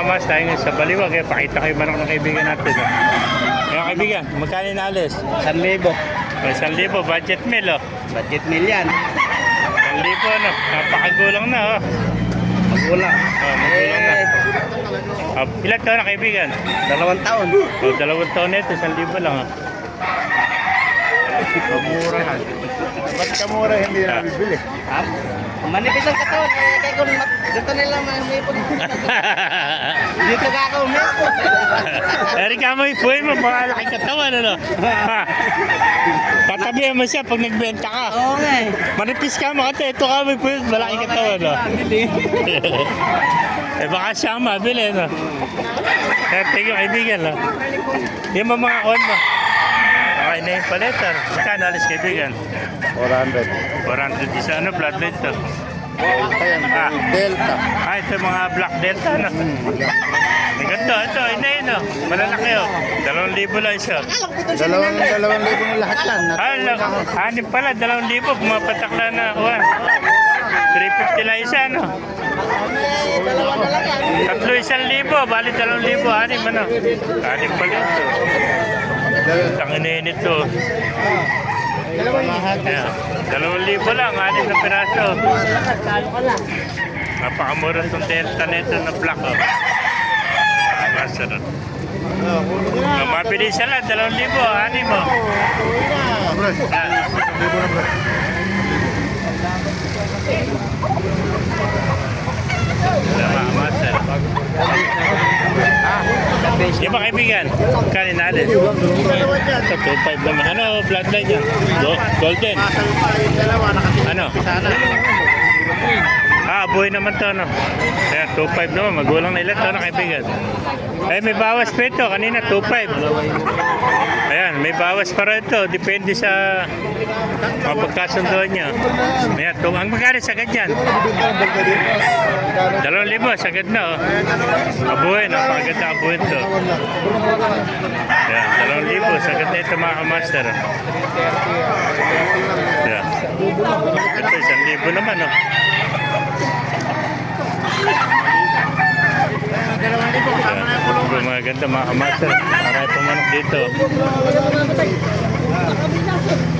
Kamas, tayo ngayon sa Baliwag. Pakita kayo manok ng kaibigan natin. Mga kaibigan, magkano inalis? 1,000. 1,000, budget meal, oh. Budget meal yan. 1,000, ano? Napakagulang na, oh. Magulang. Oh, magulang na. Ilan taon na kaibigan? 2 taon. Oh, 2 taon na ito, 1,000 lang, oh. Kamura yan. Ba't kamura hindi na bibili? Ha? Manipis ang katawan. Kaya kung dito nila may po. Dito ka ako may po. Eri ka mo, ipuin mo, makalaki katawan, ano? Tatabihan mo siya pag nagbenta ka. Oo nga eh. Manipis ka mo, kate, ito ka mo, ipuin, malaki katawan, no? Eh baka siya ang mabili, no? Kaya tingin yung kaibigan, no? Yung mga on mo. Okay na yung paletar. Saan alis kaibigan? 400. 400 isa, ano, bloodline to? Delta yan. Delta. Ito mga black delta, no? Ang ganda, ito, hindi yun, no? Malalaki, oh. 2,000 lang isa. 2,000 na lahat yan. Anim pala, 2,000. Pumapatak na na, 350 lang isa, no? Dalawa na lang yan. Tatlo 1,000, bali 2,000, anim, ano? Anim pala ito. Tanginin ito. Yeah. 2,000 lang, anim na piraso. Napakamura itong delta na ito na black, oh. Masarap. Mabilis lang, 2,000, anim, oh. Di ba kaibigan? Kanin natin. Ito, 2.5 naman. Ano, bloodline yan? Golden. Ano? Buhay naman to, no? Kaya 2.5 naman. Magulang na ilan to, no, kaibigan? Ay, may bawas pa ito. Kanina, 2.5. Ayan, may bawas para ito. Depende sa mapagkasundoan niya. Ayan, ang magkano sagad yan? 2,000, sagad na, oh. Abuhin, napakaganda abuhin to. Ayan, 2,000, sagad na ito, mga kamaster. Ayan. Ito, 1,000 naman, oh. Ito, mga ganda, mga kamaster. Maraming pumanok dito.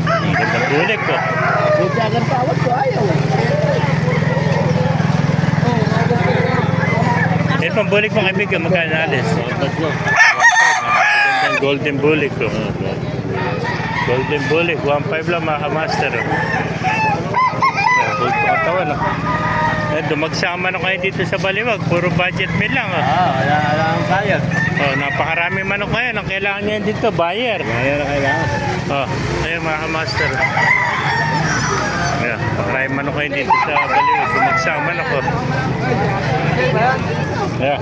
Ang ganda bulik, oh. Jagan tawad ko ayaw. Ito pang bulik mo kaibigan, magkano alis? Golden bulik, oh. Golden bulik, 1.5 lang, mga kamaster, oh. Gold pa katawan, oh. Dumagsama na kayo dito sa Baliwag, puro budget meal lang, oh. Wala ang kaya. Oh, napakarami manok ngayon. Ang kailangan niya dito, buyer. Kaya na kailangan. Oh, ayun mga master. Ayan, napakarami manok ngayon dito sa Baliwag. Dumagsama na ko. Ayan.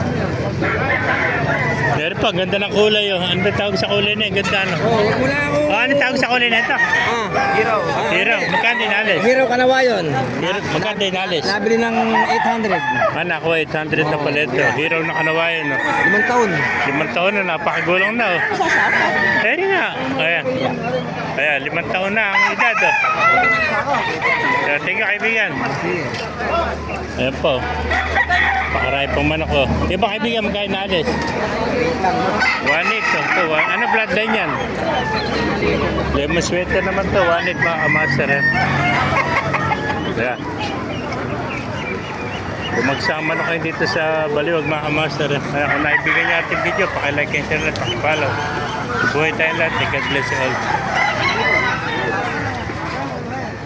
Pero pa, ganda ng kulay, oh. Ano ba tawag sa kulay na yun? Ganda, ano? Wala ako. Ano tawag sa kulay na ito? Hero. Hero, magkano dinalis? Hero Kanawayon. Hero, magkano dinalis? Nabili ng 800. Ako, 800 na pala ito. Hero na kanawayan, oh. 5 taon. 5 taon na, napakagulang na, oh. Pwede nga. Ayan. Ayan, 5 taon na ang edad, oh. Kaya, thank you, kaibigan. Ayan po. Pakarami pang manok, oh. Di ba, kaibigan, magkain na alis? 1.8, oh. Ano bloodline yan? Lemon sweater naman to. 1.8, mga kamaster, eh. Ayan. Bumagsama na kayo dito sa Baliwag, mga kamaster. Kaya kung naibigay niyo ating video, pakilike and share at pakipollow. Buhay tayong lahat. God bless you all.